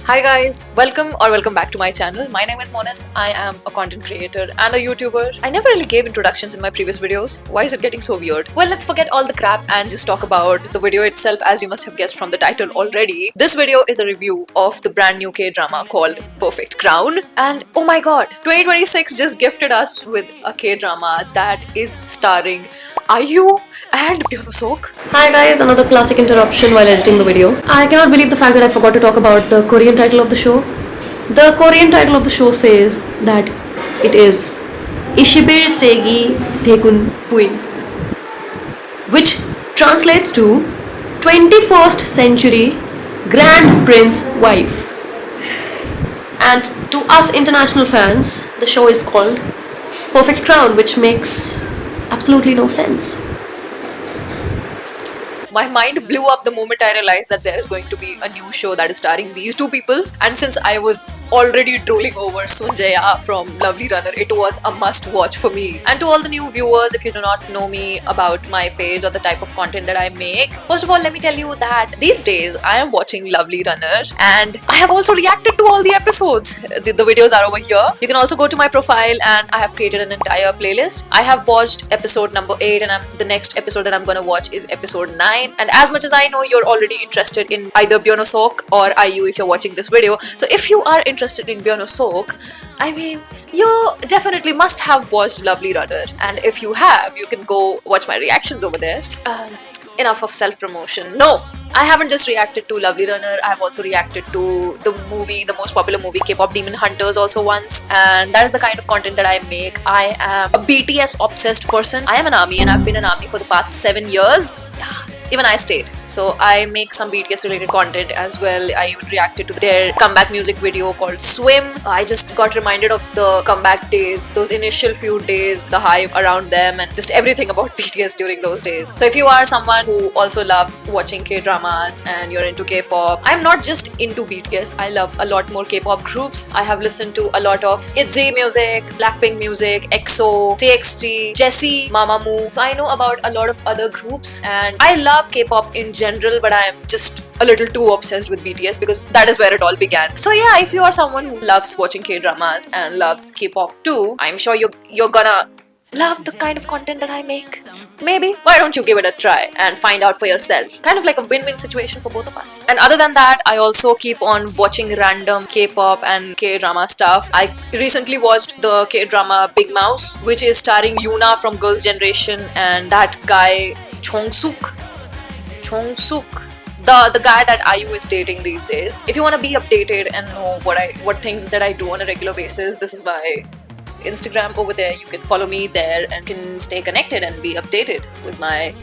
Hi guys, welcome back to my channel. My name is Monis. I am a content creator and a YouTuber. I never really gave introductions in my previous videos. Why is it getting so weird? Well, let's forget all the crap and just talk about the video itself. As you must have guessed from the title already, this video is a review of the brand new K-drama called Perfect Crown. And oh my god, 2026 just gifted us with a K-drama that is starring IU and BYUN Woo-SEOK. Hi guys, another classic interruption while editing the video. I cannot believe the fact that I forgot to talk about the Korean title of the show. The Korean title of the show says that it is Ishibir Segi Daegun Puin, which translates to 21st century Grand Prince wife. And to us international fans, the show is called Perfect Crown, which makes absolutely no sense. My mind blew up the moment I realized that there is going to be a new show that is starring these two people. And since I was already drooling over Sunjaya from Lovely Runner, it was a must watch for me. And to all the new viewers, if you do not know me about my page or the type of content that I make, first of all, let me tell you that these days I am watching Lovely Runner and I have also reacted to all the episodes. The videos are over here. You can also go to my profile and I have created an entire playlist. I have watched episode number 8 and the next episode that I'm gonna watch is episode 9. And as much as I know you're already interested in either BYUN Woo-SEOK or IU if you're watching this video, so if you are interested in BYUN Woo-SEOK, I mean, you definitely must have watched Lovely Runner. And if you have, you can go watch my reactions over there. Enough of self-promotion. No, I haven't just reacted to Lovely Runner, I have also reacted to the movie, the most popular movie, K-pop Demon Hunters also once, and that is the kind of content that I make. I am a BTS obsessed person. I am an ARMY and I've been an ARMY for the past 7 years. Yeah. Even I stayed. So I make some BTS related content as well. I even reacted to their comeback music video called Swim. I just got reminded of the comeback days, those initial few days, the hype around them and just everything about BTS during those days. So if you are someone who also loves watching K-dramas and you're into K-pop, I'm not just into BTS, I love a lot more K-pop groups. I have listened to a lot of ITZY music, Blackpink music, EXO, TXT, Jessie, Mamamoo. So I know about a lot of other groups and I love K-pop in general, but I am just a little too obsessed with BTS because that is where it all began. So yeah, if you are someone who loves watching K-dramas and loves K-pop too, I'm sure you're gonna love the kind of content that I make. Maybe. Why don't you give it a try and find out for yourself? Kind of like a win-win situation for both of us. And other than that, I also keep on watching random K-pop and K-drama stuff. I recently watched the K-drama Big Mouse, which is starring Yuna from Girls' Generation and that guy Chongsuk, the guy that IU is dating these days. If you want to be updated and know what things that I do on a regular basis, this is my Instagram over there. You can follow me there and can stay connected and be updated with my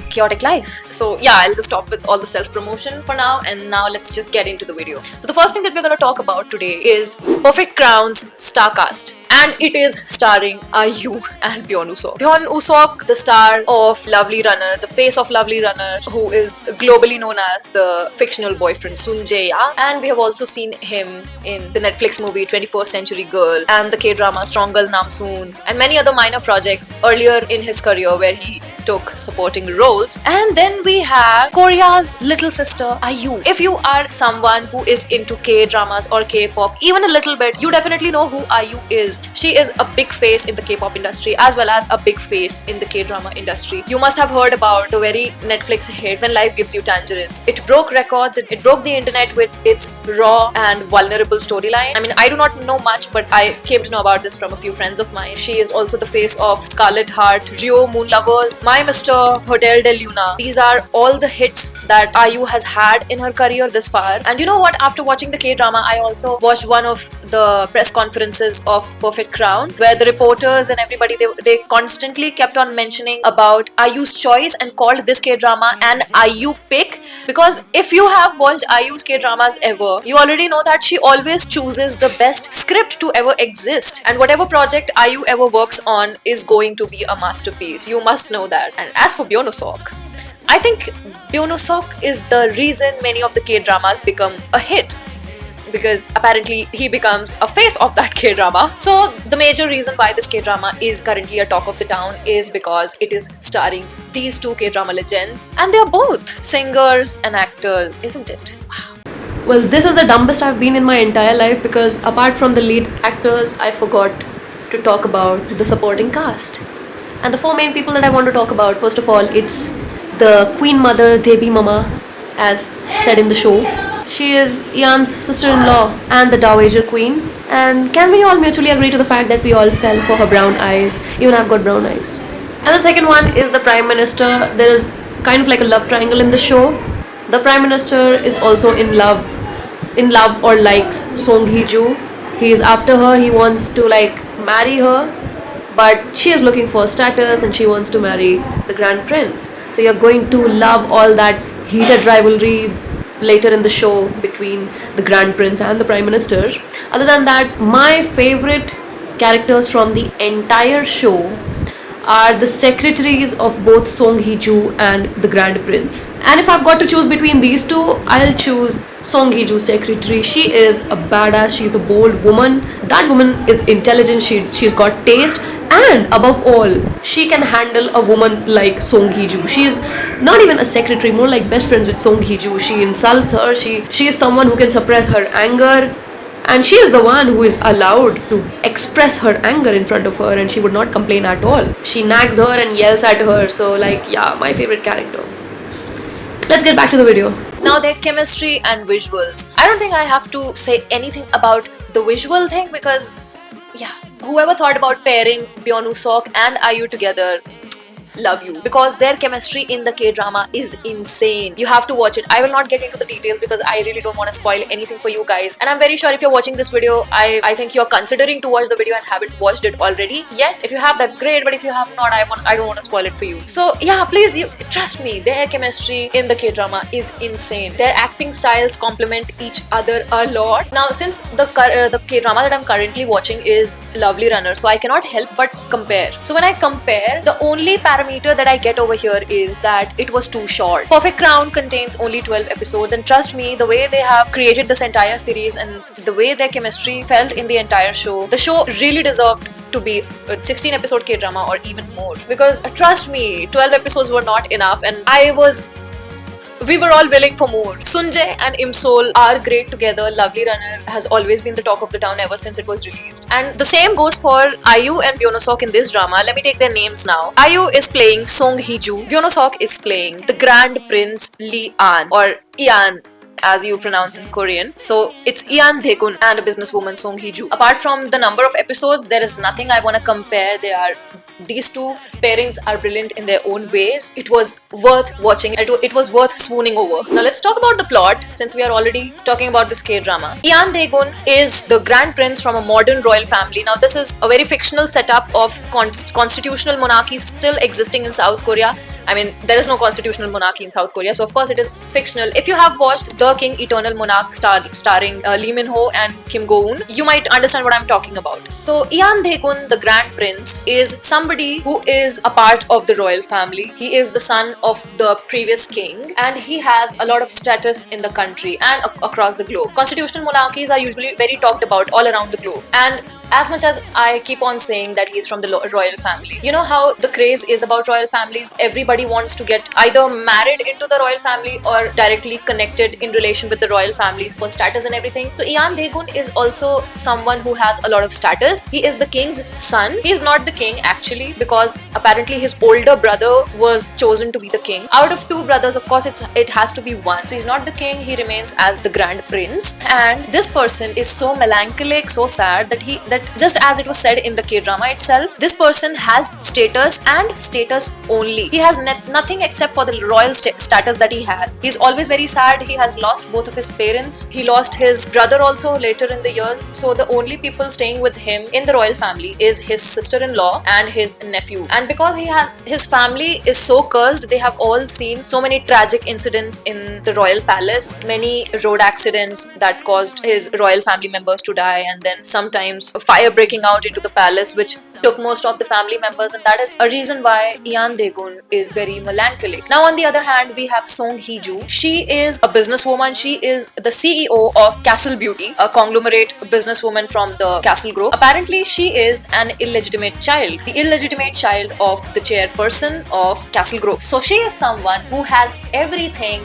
chaotic life. So yeah, I'll just stop with all the self-promotion for now and now let's just get into the video. So the first thing that we're going to talk about today is Perfect Crown's star cast. And it is starring IU and BYUN Woo-SEOK. BYUN Woo-SEOK, the star of Lovely Runner, the face of Lovely Runner, who is globally known as the fictional boyfriend Sunjaya. And we have also seen him in the Netflix movie 21st Century Girl and the K-drama Strong Girl Namsoon and many other minor projects earlier in his career where he took supporting roles. And then we have Korea's little sister IU. If you are someone who is into K-dramas or K-pop even a little bit, you definitely know who IU is. She is a big face in the K-pop industry as well as a big face in the K-drama industry. You must have heard about the very Netflix hit When Life Gives You Tangerines. It broke records, it broke the internet with its raw and vulnerable storyline. I mean, I do not know much, but I came to know about this from a few friends of mine. She is also the face of Scarlet Heart, Rio, Moon Lovers, My Mr. Hotel de Luna. These are all the hits that IU has had in her career this far. And you know what? After watching the K-drama, I also watched one of the press conferences of Perfect Crown, where the reporters and everybody, they constantly kept on mentioning about IU's choice and called this K-drama an IU pick, because if you have watched IU's K-dramas ever, you already know that she always chooses the best script to ever exist, and whatever project IU ever works on is going to be a masterpiece. You must know that. And as for BYUN Woo-SEOK, I think BYUN Woo-SEOK is the reason many of the K-dramas become a hit. because apparently he becomes a face of that K-drama. So the major reason why this K-drama is currently a talk of the town is because it is starring these two K-drama legends, and they are both singers and actors, isn't it? Wow. Well, this is the dumbest I've been in my entire life because apart from the lead actors, I forgot to talk about the supporting cast. And the four main people that I want to talk about, first of all, it's the Queen Mother, Devi Mama, as said in the show. She is Ian's sister-in-law and the Dowager Queen. And can we all mutually agree to the fact that we all fell for her brown eyes? Even I've got brown eyes. And the second one is the Prime Minister. There is kind of like a love triangle in the show. The Prime Minister is also in love or likes Song Hee-joo. He is after her. He wants to like marry her, but she is looking for status and she wants to marry the Grand Prince. So you're going to love all that heated rivalry later in the show between the Grand Prince and the Prime Minister. Other than that, my favorite characters from the entire show are the secretaries of both Song Hee-joo and the Grand Prince. And if I've got to choose between these two, I'll choose Song Hee-joo's secretary. She is a badass, she's a bold woman. That woman is intelligent, she's got taste, and above all, she can handle a woman like Song Hee-joo. She is not even a secretary, more like best friends with Song Hee-joo. She insults her, she is someone who can suppress her anger. And she is the one who is allowed to express her anger in front of her, and she would not complain at all. She nags her and yells at her. So like, yeah, my favorite character. Let's get back to the video. Now their chemistry and visuals. I don't think I have to say anything about the visual thing because, yeah, whoever thought about pairing BYUN WOO-SEOK and IU together, love you, because their chemistry in the K-drama is insane. You have to watch it. I will not get into the details because I really don't want to spoil anything for you guys, and I'm very sure if you're watching this video, I think you're considering to watch the video and haven't watched it already yet. If you have, that's great, but if you have not, I don't want to spoil it for you. So yeah, please, you trust me, their chemistry in the K-drama is insane. Their acting styles complement each other a lot. Now since the K-drama that I'm currently watching is Lovely Runner, so I cannot help but compare. So when I compare, the only parameter that I get over here is that it was too short. Perfect Crown contains only 12 episodes, and trust me, the way they have created this entire series and the way their chemistry felt in the entire show, the show really deserved to be a 16 episode K-drama or even more, because trust me, 12 episodes were not enough, and we were all willing for more. Sunjae and Imsol are great together. Lovely Runner has always been the talk of the town ever since it was released. And the same goes for IU and BYUN WOO-SEOK in this drama. Let me take their names now. IU is playing Song Hee-joo. BYUN WOO-SEOK is playing the Grand Prince Lee-an, or Ian as you pronounce in Korean. So it's Ian Dae-gun and a businesswoman Song Hee-joo. Apart from the number of episodes, there is nothing I want to compare. These two pairings are brilliant in their own ways. It was worth watching. It was worth swooning over. Now let's talk about the plot, since we are already talking about this K-drama. Ian Dae-gun is the Grand Prince from a modern royal family. Now this is a very fictional setup of constitutional monarchy still existing in South Korea. I mean, there is no constitutional monarchy in South Korea, so of course it is fictional. If you have watched The King Eternal Monarch starring Lee Min-ho and Kim Go-eun, you might understand what I'm talking about. So Ian Dae-gun, the Grand Prince, is somebody who is a part of the royal family. He is the son of the previous king, and he has a lot of status in the country and across the globe. Constitutional monarchies are usually very talked about all around the globe, and as much as I keep on saying that he's from the royal family, you know how the craze is about royal families? Everybody wants to get either married into the royal family or directly connected in relation with the royal families for status and everything. So Ian Dae-gun is also someone who has a lot of status. He is the king's son. He is not the king actually, because apparently his older brother was chosen to be the king. Out of two brothers, of course, it has to be one. So he's not the king, he remains as the Grand Prince. And this person is so melancholic, so sad that just as it was said in the K-drama itself, this person has status and status only. He has nothing except for the royal status that he has. He's always very sad. He has lost both of his parents. He lost his brother also later in the years. So the only people staying with him in the royal family is his sister-in-law and his nephew. And because his family is so cursed, they have all seen so many tragic incidents in the royal palace. Many road accidents that caused his royal family members to die, and then sometimes fire breaking out into the palace, which took most of the family members, and that is a reason why Ian Dae-gun is very melancholic. Now on the other hand, we have Song Hee-joo. She is a businesswoman. She is the CEO of Castle Beauty, a conglomerate businesswoman from the Castle Grove. Apparently she is an illegitimate child, the illegitimate child of the chairperson of Castle Grove. So she is someone who has everything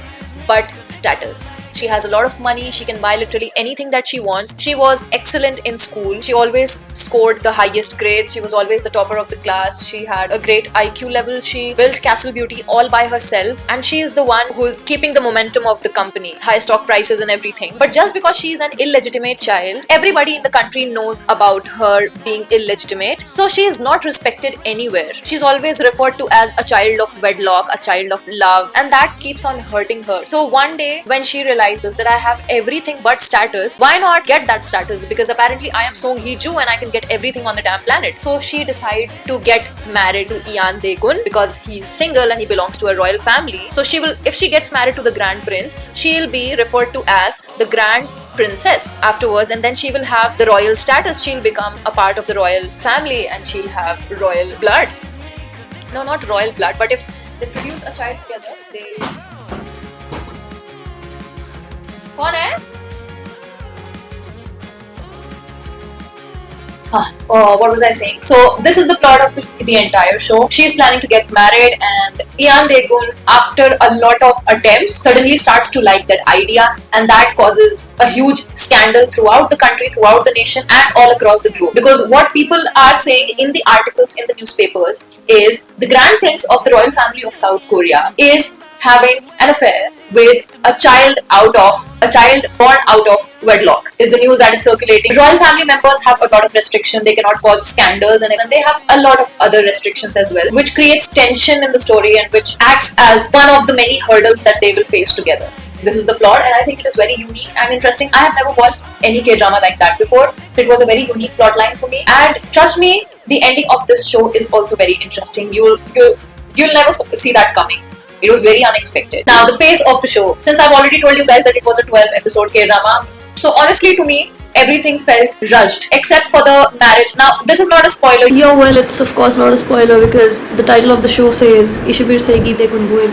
but status. She has a lot of money. She can buy literally anything that she wants. She was excellent in school. She always scored the highest grades. She was always the topper of the class. She had a great IQ level. She built Castle Beauty all by herself, and she is the one who's keeping the momentum of the company, high stock prices and everything. But just because she is an illegitimate child, everybody in the country knows about her being illegitimate, so she is not respected anywhere. She's always referred to as a child of wedlock, a child of love, and that keeps on hurting her. So one day when she realizes that I have everything but status, why not get that status? Because apparently I am Song Hee-joo and I can get everything on the damn planet. So she decides to get married to Ian Dae-gun because he's single and he belongs to a royal family. So she will, if she gets married to the Grand Prince, she'll be referred to as the Grand Princess afterwards, and then she will have the royal status. She'll become a part of the royal family and she'll have royal blood. No, not royal blood, but if they produce a child together, they... कौन है? What was I saying? So this is the plot of the entire show. She's planning to get married, and Ian Dae-gun, after a lot of attempts, suddenly starts to like that idea, and that causes a huge scandal throughout the country, throughout the nation, and all across the globe. Because what people are saying in the articles in the newspapers is the Grand Prince of the royal family of South Korea is having an affair with a child born out of wedlock, is the news that is circulating. Royal family members have a lot of restriction. They cannot cause scandals, and they have a lot of other restrictions as well, which creates tension in the story and which acts as one of the many hurdles that they will face together. This is the plot, and I think it is very unique and interesting. I have never watched any K-drama like that before, so it was a very unique plot line for me. And trust me, the ending of this show is also very interesting. You'll never see that coming. It was very unexpected. Now, the pace of the show. Since I've already told you guys that it was a 12-episode K-drama, so honestly to me, everything felt rushed except for the marriage. Now, this is not a spoiler. Yeah, well, it's of course not a spoiler because the title of the show says Ishibir Segi Dae-gun Buin.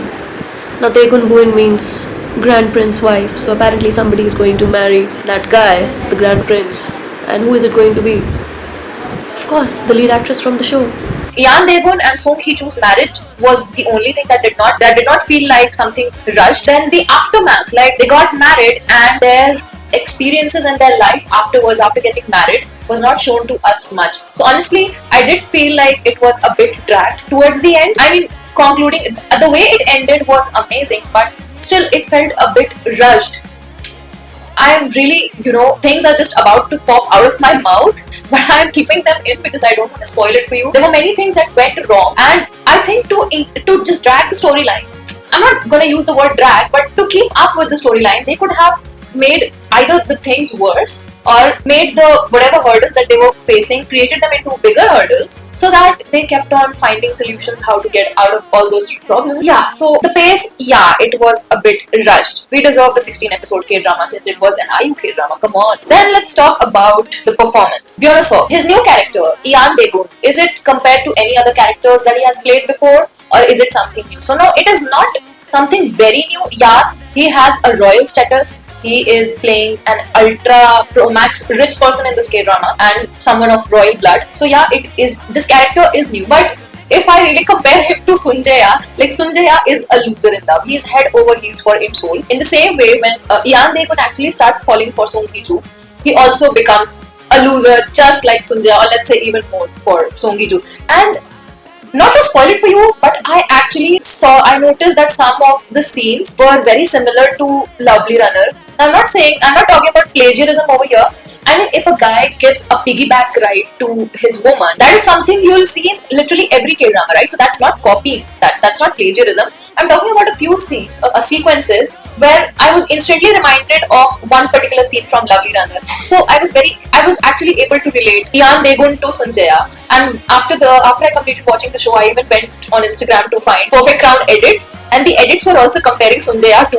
Now, Dae-gun Buin means Grand Prince wife. So apparently somebody is going to marry that guy, the Grand Prince. And who is it going to be? Of course, the lead actress from the show. Ian Dae-gun and Song Hee-joo's marriage was the only thing that did not feel like something rushed. Then the aftermath, like they got married and their experiences and their life afterwards, after getting married, was not shown to us much. So honestly, I did feel like it was a bit dragged towards the end. I mean, concluding, the way it ended was amazing, but still it felt a bit rushed. I am really, things are just about to pop out of my mouth, but I am keeping them in because I don't want to spoil it for you. There were many things that went wrong, and I think to just drag the storyline, I'm not gonna use the word drag, but to keep up with the storyline, they could have made either the things worse or made the whatever hurdles that they were facing, created them into bigger hurdles so that they kept on finding solutions how to get out of all those problems. Yeah, so the pace, it was a bit rushed. We deserve a 16-episode K-drama since it was an IU K-drama, come on. Then let's talk about the performance. BYUN Woo-SEOK, his new character, Ian Dae-gun, is it compared to any other characters that he has played before, or is it something new? So no, it is not something very new. Yeah, he has a royal status. He is playing an ultra pro max rich person in this K-drama and someone of royal blood. So yeah, this character is new. But if I really compare him to Sun Jae-ya, like Sun Jae-ya is a loser in love. He is head over heels for Im-sol. In the same way, when Ian Dae-gun actually starts falling for Song Hee-joo, he also becomes a loser just like Sun Jae-ya, or let's say even more for Song Hee-joo. And not to spoil it for you, but I noticed that some of the scenes were very similar to Lovely Runner. I'm not talking about plagiarism over here. I mean, if a guy gives a piggyback ride to his woman, that is something you will see in literally every K-drama, right? So that's not copying, that's not plagiarism. I'm talking about a few scenes, sequences where I was instantly reminded of one particular scene from Lovely Runner. So I was actually able to relate Ian Dae-gun to Sun Jae-ya. And after I completed watching the show, I even went on Instagram to find Perfect Crown edits, and the edits were also comparing Sun Jae-ya to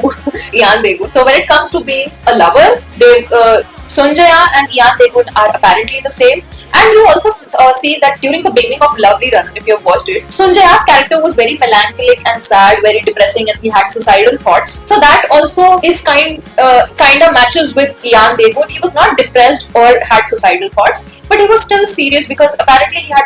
Ian Dae-gun. So when it comes to being a lover, Sun Jae-ya and Ian Dae-gun are apparently the same. And you also see that during the beginning of Lovely Runner, if you have watched it, Sun Jae-ya's character was very melancholic and sad, very depressing, and he had suicidal thoughts. So that also is kind of matches with Ian Dae-gun. He was not depressed or had suicidal thoughts, but he was still serious because apparently he had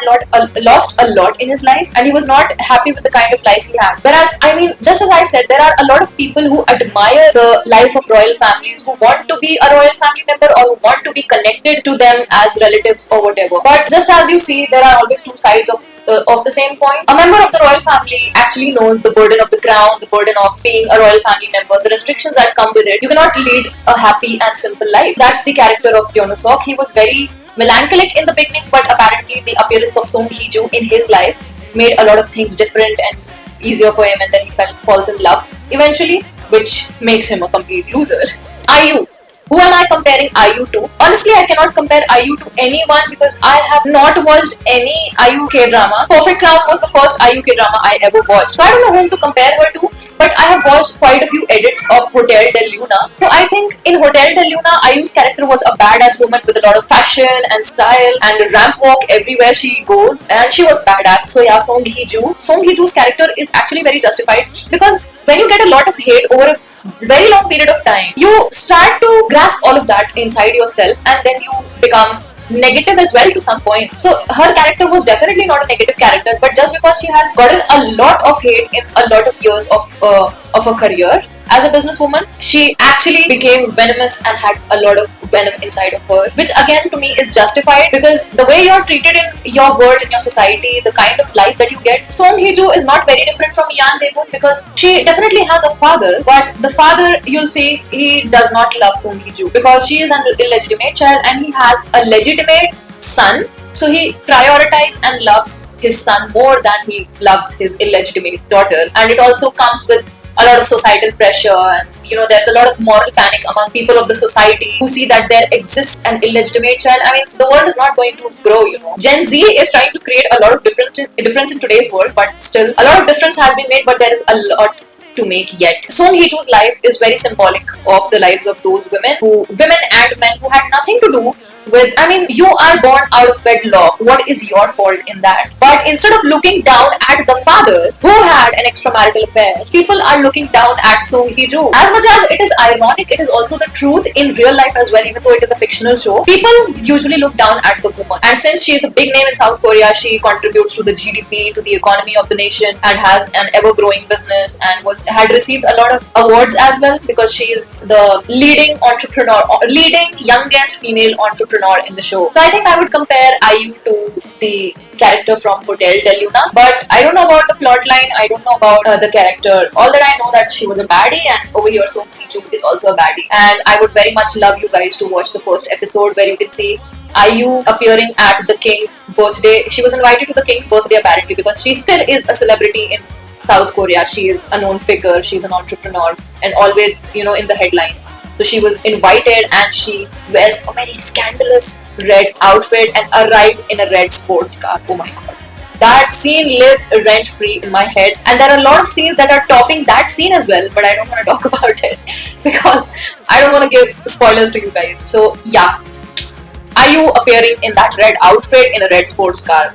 lost a lot in his life, and he was not happy with the kind of life he had. Whereas, I mean, just as I said, there are a lot of people who admire the life of royal families, who want to be a royal family member or who want to be connected to them as relatives or whatever. But just as you see, there are always two sides of the same point. A member of the royal family actually knows the burden of the crown, the burden of being a royal family member, the restrictions that come with it. You cannot lead a happy and simple life. That's the character of BYUN Woo-SEOK. He was very melancholic in the beginning, but apparently the appearance of Song Hee-joo in his life made a lot of things different and easier for him, and then he falls in love eventually, which makes him a complete loser. IU. Who am I comparing IU to? Honestly, I cannot compare IU to anyone because I have not watched any IU K-drama. Perfect Crown was the first IU K-drama I ever watched. So I don't know whom to compare her to, but I have watched quite a few edits of Hotel Del Luna. So I think in Hotel Del Luna, IU's character was a badass woman with a lot of fashion and style and ramp walk everywhere she goes, and she was badass. So yeah, Song Hee-joo's character is actually very justified because when you get a lot of hate over a very long period of time, you start to grasp all of that inside yourself, and then you become negative as well to some point. So her character was definitely not a negative character, but just because she has gotten a lot of hate in a lot of years of her career as a businesswoman, she actually became venomous and had a lot of venom inside of her, which again to me is justified because the way you're treated in your world, in your society, the kind of life that you get. Song Hee-joo is not very different from Yeon Dae-hoon because she definitely has a father, but the father, you'll see, he does not love Song Hee-joo because she is an illegitimate child and he has a legitimate son. So he prioritizes and loves his son more than he loves his illegitimate daughter, and it also comes with a lot of societal pressure, and there's a lot of moral panic among people of the society who see that there exists an illegitimate child. I mean, the world is not going to grow. Gen Z is trying to create a lot of difference in today's world, but still a lot of difference has been made, but there is a lot to make yet. Song Hee-joo's life is very symbolic of the lives of those women and men who had nothing to do with, I mean, you are born out of wedlock. What is your fault in that? But instead of looking down at the fathers who had an extramarital affair, people are looking down at Song Hee-joo. As much as it is ironic, it is also the truth in real life as well, even though it is a fictional show. People usually look down at the woman. And since she is a big name in South Korea, she contributes to the GDP, to the economy of the nation, and has an ever-growing business, and had received a lot of awards as well because she is the leading youngest female entrepreneur in the show. So I think I would compare IU to the character from Hotel Del Luna, but I don't know about the plot line, I don't know about the character. All that I know that she was a baddie, and over here Song Hee-joo is also a baddie. And I would very much love you guys to watch the first episode where you can see IU appearing at the king's birthday. She was invited to the king's birthday apparently because she still is a celebrity in South Korea. She is a known figure, she's an entrepreneur and always, in the headlines. So she was invited and she wears a very scandalous red outfit and arrives in a red sports car. Oh my god. That scene lives rent-free in my head, and there are a lot of scenes that are topping that scene as well, but I don't want to talk about it because I don't want to give spoilers to you guys. So yeah, IU appearing in that red outfit in a red sports car.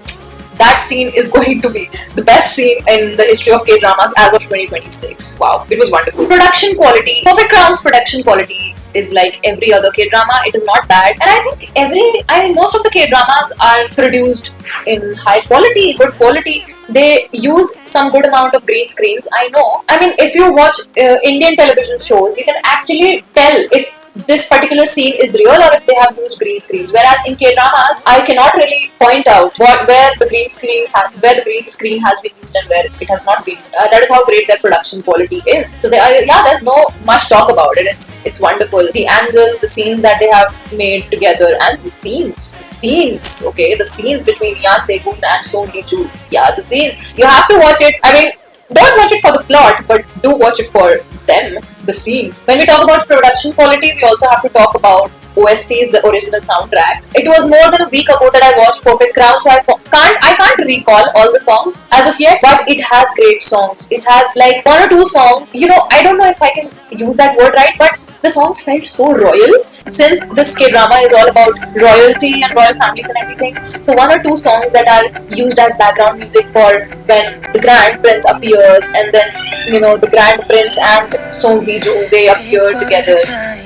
That scene is going to be the best scene in the history of K-dramas as of 2026. Wow, it was wonderful. Production quality. Perfect Crown's production quality is like every other K-drama. It is not bad. And I think most of the K-dramas are produced in high quality, good quality. They use some good amount of green screens, I know. I mean, if you watch Indian television shows, you can actually tell if this particular scene is real or if they have used green screens. Whereas in K-dramas, I cannot really point out where the green screen has been used and where it has not been. That is how great their production quality is. So there's no much talk about it. It's wonderful. The angles, the scenes that they have made together, and the scenes. Okay, the scenes between Yeon Dae-hoon and Song Hee-joo. Yeah, the scenes. You have to watch it. I mean, don't watch it for the plot, but do watch it for them, the scenes. When we talk about production quality, we also have to talk about OSTs, the original soundtracks. It was more than a week ago that I watched Perfect Crown, so I can't recall all the songs as of yet, but it has great songs. It has like one or two songs. I don't know if I can use that word right, but the songs felt so royal. Since this K-drama is all about royalty and royal families and everything, so one or two songs that are used as background music for when the Grand Prince appears, and then the Grand Prince and Song Hee-joo, they appear together.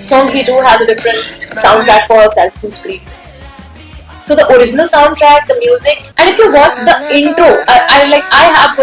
Song Hee-joo has a different soundtrack for herself to screen. So the original soundtrack, the music, and if you watch the intro, I have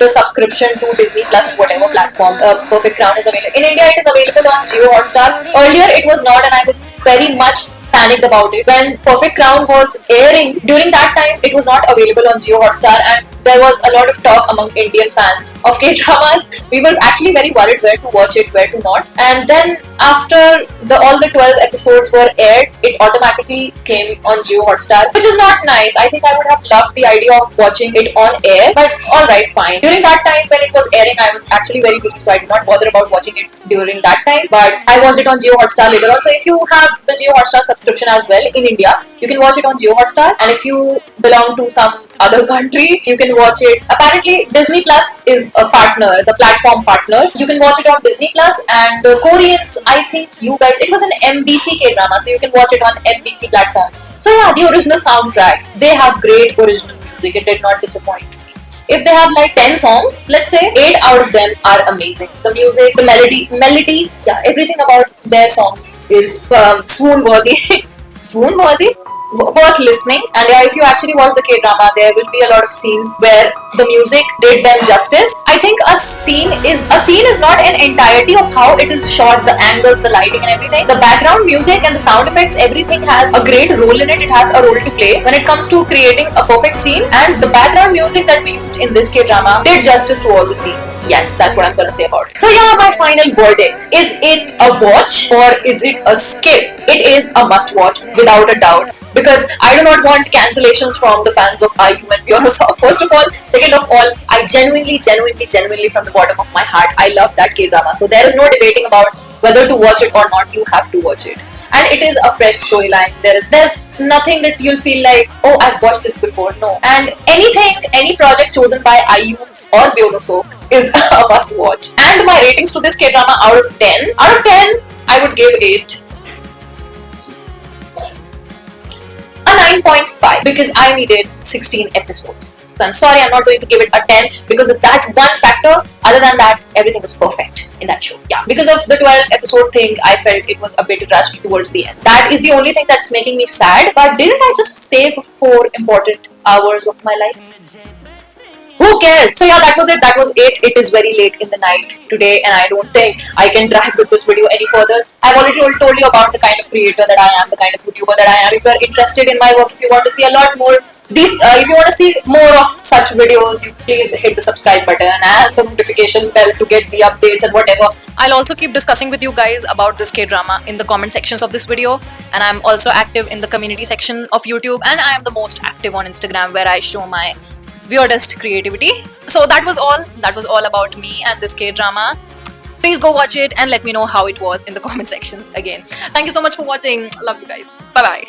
the subscription to Disney Plus and whatever platform Perfect Crown is available. In India, it is available on Jio Hotstar. Earlier, it was not, and I was very much panicked about it. When Perfect Crown was airing, during that time, it was not available on Jio Hotstar, and there was a lot of talk among Indian fans of K-dramas. We were actually very worried where to watch it, where to not. And then after all the 12 episodes were aired, it automatically came on Jio Hotstar, which is not nice. I think I would have loved the idea of watching it on air, but alright, fine. During that time when it was airing, I was actually very busy, so I did not bother about watching it during that time. But I watched it on Jio Hotstar later on. So if you have the Jio Hotstar subscription as well in India, you can watch it on Jio Hotstar. And if you belong to some other country, you can watch it. Apparently, Disney Plus is a partner, the platform partner. You can watch it on Disney Plus, and the Koreans, I think you guys, it was an MBC K-drama, so you can watch it on MBC platforms. So yeah, the original soundtracks, they have great original music. It did not disappoint me. If they have like 10 songs, let's say 8 out of them are amazing. The music, the melody, yeah, everything about their songs is swoon-worthy. Swoon-worthy? Worth listening. And yeah, if you actually watch the K-drama, there will be a lot of scenes where the music did them justice. I think a scene is not an entirety of how it is shot, the angles, the lighting and everything. The background music and the sound effects, everything has a great role in it. It has a role to play when it comes to creating a perfect scene, and the background music that we used in this K-drama did justice to all the scenes. Yes, that's what I'm gonna say about it. So yeah, my final verdict. Is it a watch or is it a skip? It is a must watch without a doubt, because I do not want cancellations from the fans of IU and BYUN WOO-SEOK, first of all. Second of all, I genuinely from the bottom of my heart, I love that K-drama. So there is no debating about whether to watch it or not. You have to watch it. And it is a fresh storyline. There's nothing that you'll feel like, oh, I've watched this before. No. And any project chosen by IU or BYUN WOO-SEOK is a must watch. And my ratings to this K-drama out of 10, I would give it a 9.5, because I needed 16 episodes. So I'm sorry, I'm not going to give it a 10 because of that one factor. Other than that, everything was perfect in that show. Yeah, because of the 12 episode thing, I felt it was a bit rushed towards the end. That is the only thing that's making me sad. But didn't I just save 4 important hours of my life? Who cares? So yeah, that was it. That was it. It is very late in the night today, and I don't think I can drag with this video any further. I've already told you about the kind of creator that I am, the kind of YouTuber that I am. If you're interested in my work, if you want to see a lot more if you want to see more of such videos, you please hit the subscribe button and the notification bell to get the updates and whatever. I'll also keep discussing with you guys about this K-drama in the comment sections of this video, and I'm also active in the community section of YouTube, and I am the most active on Instagram, where I show my weirdest creativity. So that was all about me and this K-drama. Please go watch it and let me know how it was in the comment sections again. Thank you so much for watching. Love you guys. Bye bye.